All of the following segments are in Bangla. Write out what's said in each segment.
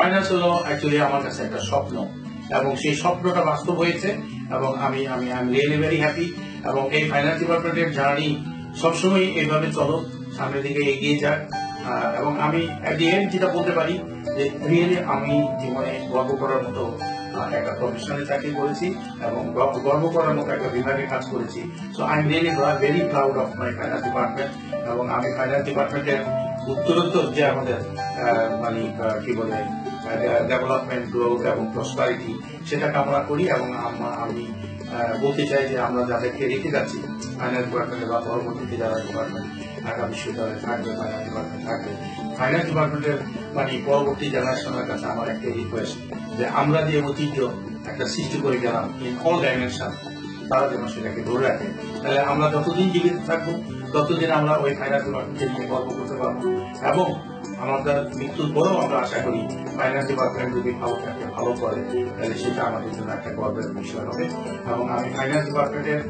ফাইন্যান্স হলো অ্যাকচুয়ালি আমার কাছে একটা স্বপ্ন, এবং সেই স্বপ্নটা বাস্তব হয়েছে, এবং আমি আমি I am really very happy. এবং এই ফাইন্যান্স ডিপার্টমেন্টের জার্নি সবসময় এইভাবে চলো, সামনের দিকে এগিয়ে যাক। এবং আমি এট দি এন্ড যেটা বলতে পারি যে রিয়েলি আমি জীবনে গর্ব করার মতো একটা প্রফেশনাল চাকরি করেছি, এবং গর্ব করার মতো একটা বিভাগে কাজ করেছি। So I am really very proud of my finance department. এবং আমি ফাইন্যান্স ডিপার্টমেন্টের উত্তরোত্তর যে আমাদের মানে কি বলে ডেভেলপমেন্ট, গ্রোথ এবং প্রসপারিটি, সেটা কামনা করি। এবং আমি বলতে চাই যে আমরা যাদেরকে রেখে যাচ্ছি ফাইন্যান্স ডিপার্টমেন্টে, বা পরবর্তীতে যারা ডিপার্টমেন্ট ঢাকা বিশ্ববিদ্যালয়ে থাকবে, ফাইন্যান্স ডিপার্টমেন্ট থাকবে, ফাইন্যান্স ডিপার্টমেন্টের মানে পরবর্তী জেনারেশনের কাছে আমার একটা রিকোয়েস্ট যে আমরা যে ঐতিহ্য একটা সৃষ্টি করে গেলাম ইন অল ডাইমেনশন, তারা যেন সেটাকে ধরে রাখে। তাহলে আমরা যতদিন জীবিত থাকবো ততদিন আমরা ওই ফাইন্যান্স ডিপার্টমেন্টকে নিয়ে গর্ব করতে পারবো। এবং আমাদের মৃত্যুর পরেও আমরা আশা করি ফাইন্যান্স ডিপার্টমেন্ট যদি ভালো থাকে, ভালো করে, তাহলে সেটা আমাদের জন্য একটা গর্বের বিষয় হবে। এবং আমি ফাইন্যান্স ডিপার্টমেন্টের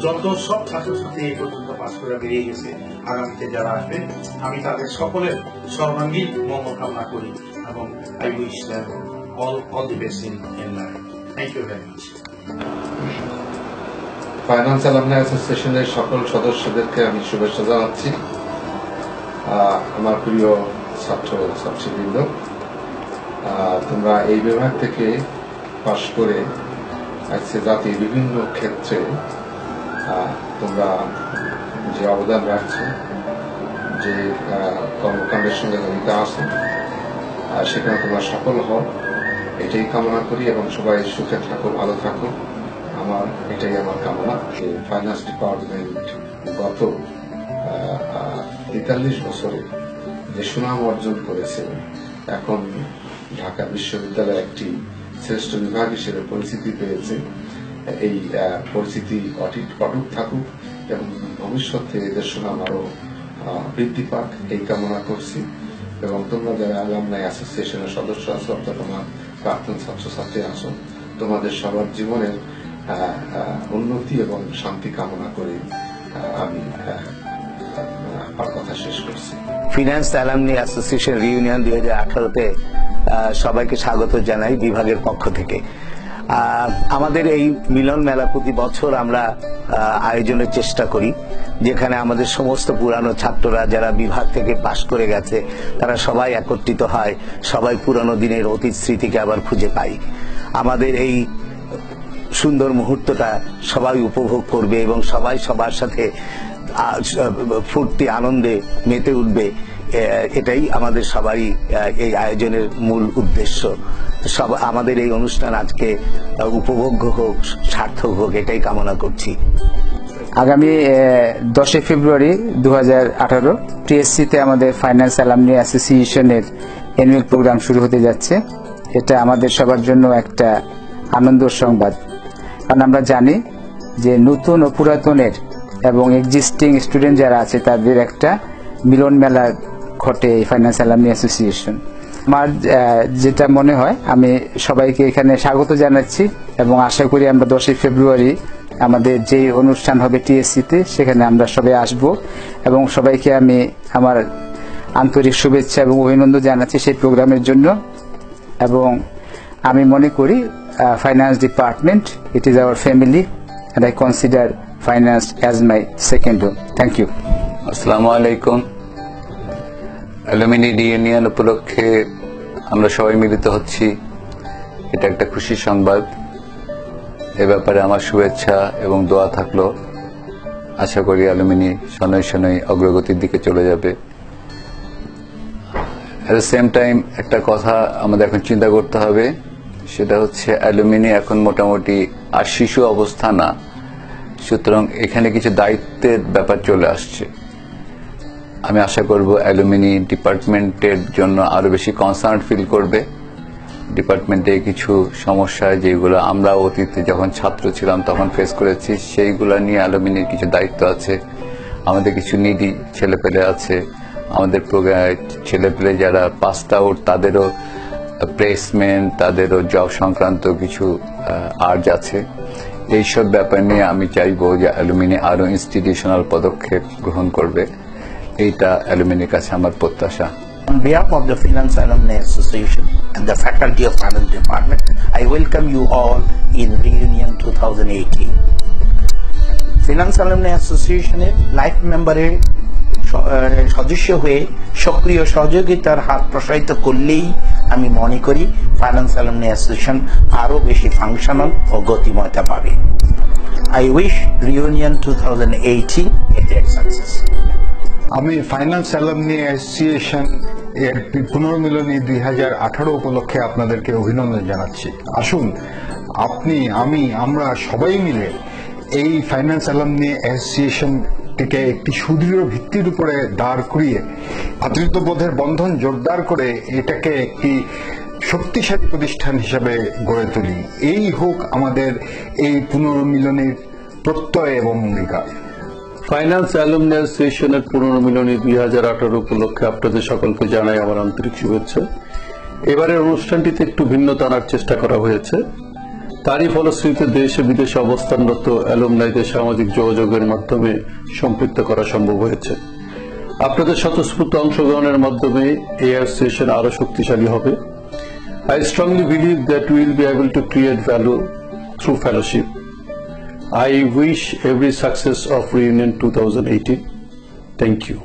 যত সব ছাত্রছাত্রী এই পর্যন্ত পাস করে বেরিয়ে গেছে, আগামীতে যারা আসবে, আমি তাদের সকলের সর্বাঙ্গীন মঙ্গল কামনা করি, এবং I wish them all the best in life. Thank you very much. Finance alumni অ্যাসোসিয়েশনের সকল সদস্যদেরকে আমি শুভেচ্ছা জানাচ্ছি। আমার প্রিয় ছাত্র ছাত্রীবৃন্দ, তোমরা এই বিভাগ থেকে পাশ করে আজকে জাতির বিভিন্ন ক্ষেত্রে তোমরা যে অবদান রাখছো, যে কর্মকাণ্ডের সঙ্গে জড়িত আছো, সেখানে তোমরা সফল হও এটাই কামনা করি। এবং সবাই সুখে থাকো, ভালো থাকো, এটাই আমার কামনা। ফাইন্যান্স ডিপার্টমেন্ট গত 43 বছরে যে সুনাম অর্জন করেছে, এখন ঢাকা বিশ্ববিদ্যালয় একটি শ্রেষ্ঠ বিভাগ হিসেবে পরিচিতি পেয়েছে। এই পরিচিতি অটুট থাকুক এবং ভবিষ্যতে এদের সুনাম আরো বৃদ্ধি পাক, এই কামনা করছি। এবং তোমরা যারা অ্যালামনাই অ্যাসোসিয়েশনের সদস্য আছো, অর্থাৎ তোমার প্রাক্তন ছাত্রছাত্রী আছো, তোমাদের সবার জীবনের উন্নতি এবং শান্তি কামনা করে আমি আমার কথা শেষ করছি। ফিন্যান্স অ্যালামনি অ্যাসোসিয়েশন রিউনিয়ন 2018-তে সবাইকে স্বাগত জানাই বিভাগের পক্ষ থেকে। আমাদের এই মিলন মেলা প্রতি বছর আমরা আয়োজনের চেষ্টা করি, যেখানে আমাদের সমস্ত পুরানো ছাত্ররা যারা বিভাগ থেকে পাশ করে গেছে তারা সবাই একত্রিত হয়, সবাই পুরানো দিনের অতীত স্মৃতিকে আবার খুঁজে পাই। আমাদের এই সুন্দর মুহূর্তটা সবাই উপভোগ করবে এবং সবাই সবার সাথে ফুর্তি আনন্দে মেতে উঠবে, এটাই আমাদের সবারই এই আয়োজনের মূল উদ্দেশ্য। আমাদের এই অনুষ্ঠান আজকে উপভোগ্য হোক, সার্থক হোক, এটাই কামনা করছি। আগামী 10 ফেব্রুয়ারি 2018 টিএসসিতে আমাদের ফাইন্যান্স অ্যালামনি অ্যাসোসিয়েশনের অ্যানুয়াল প্রোগ্রাম শুরু হতে যাচ্ছে। এটা আমাদের সবার জন্য একটা আনন্দের সংবাদ, কারণ আমরা জানি যে নতুন ও পুরাতনের এবং এক্সিস্টিং স্টুডেন্ট যারা আছে তাদের একটা মিলন মেলা ঘটে এই ফাইন্যান্স অ্যালামনি অ্যাসোসিয়েশন। আমার যেটা মনে হয়, আমি সবাইকে এখানে স্বাগত জানাচ্ছি এবং আশা করি আমরা 10 ফেব্রুয়ারি আমাদের যে অনুষ্ঠান হবে টিএসসিতে, সেখানে আমরা সবাই আসব এবং সবাইকে আমি আমার আন্তরিক শুভেচ্ছা এবং অভিনন্দন জানাচ্ছি সেই প্রোগ্রামের জন্য। এবং আমি মনে করি finance department, it is our family, and I consider finance as my second home. Thank you. আসসালামু আলাইকুম। অ্যালুমিনি রিউনিয়ন উপলক্ষে আমরা সবাই মিলিত হচ্ছি, এটা একটা খুশির সংবাদ। এ ব্যাপারে আমার শুভেচ্ছা এবং দোয়া থাকলো। আশা করি অ্যালুমিনি শনৈ শনৈ অগ্রগতির দিকে চলে যাবে। এট দ্য সেম টাইম একটা কথা আমাদের এখন চিন্তা করতে হবে, সেটা হচ্ছে অ্যালুমিনি এখন মোটামুটি আর শিশু অবস্থা না, সুতরাং এখানে কিছু দায়িত্বের ব্যাপার চলে আসছে। আমি আশা করব অ্যালুমিনি ডিপার্টমেন্টের জন্য আরো বেশি কনসার্ন ফিল করবে। ডিপার্টমেন্টে কিছু সমস্যা যেগুলো আমরা অতীতে যখন ছাত্র ছিলাম তখন ফেস করেছি, সেইগুলো নিয়ে অ্যালুমিনির কিছু দায়িত্ব আছে। আমাদের কিছু নিডি ছেলেপেলে আছে, আমাদের ছেলেপেলে যারা পাসড আউট, তাদেরও প্লেসমেন্ট, তাদেরও জব সংক্রান্ত কিছু আর্জ আছে। এইসব ব্যাপার নিয়ে আমি চাইবো যে অ্যালুমিনি আরো ইনস্টিটিউশনাল পদক্ষেপ গ্রহণ করবে, এইটা অ্যালুমিনির কাছে আমার প্রত্যাশা। On behalf of the Finance Alumni Association, and the Faculty of Finance Department. I welcome you all in Reunion 2018. Finance Alumni Association-এর life মেম্বারের সদস্য হয়ে সক্রিয় সহযোগিতার হাত প্রসারিত করলেই আমি মনে করি ফাইন্যান্স অ্যালুমনি অ্যাসোসিয়েশন আরো বেশি ফাংশনাল ও গতিময়তা পাবে। I wish Reunion 2018 a great success. আমি ফাইন্যান্স অ্যালামনি অ্যাসোসিয়েশন এর পুনর্মিলনী 2018 উপলক্ষে আপনাদেরকে অভিনন্দন জানাচ্ছি। আসুন আপনি, আমরা সবাই মিলে এই ফাইন্যান্স অ্যালামনি অ্যাসোসিয়েশনটিকে একটি সুদৃঢ় ভিত্তির উপরে দাঁড় করিয়ে ভ্রাতৃত্ববোধের বন্ধন জোরদার করে এটাকে একটি শক্তিশালী প্রতিষ্ঠান হিসেবে গড়ে তুলি। এই হোক আমাদের এই পুনর্মিলনীর প্রত্যয় এবং অঙ্গীকার। ফাইন্যান্স অ্যালুমনি অ্যাসোসিয়েশনের পুনর্মিলনী 2018 উপলক্ষে আপনাদের সকলকে জানাই আমার আন্তরিক শুভেচ্ছা। এবারের অনুষ্ঠানটিতে একটু ভিন্নতা আনার চেষ্টা করা হয়েছে। তারই ফলশ্রুতিতে দেশে বিদেশে অবস্থানরত অ্যালুমনাইদের সামাজিক যোগাযোগের মাধ্যমে সম্পৃক্ত করা সম্ভব হয়েছে। আপনাদের স্বতঃস্ফূর্ত অংশগ্রহণের মাধ্যমে এই অ্যাসোসিয়েশন আরো শক্তিশালী হবে। I strongly believe that we will be able to create value through fellowship. I wish every success of Reunion 2018. Thank you.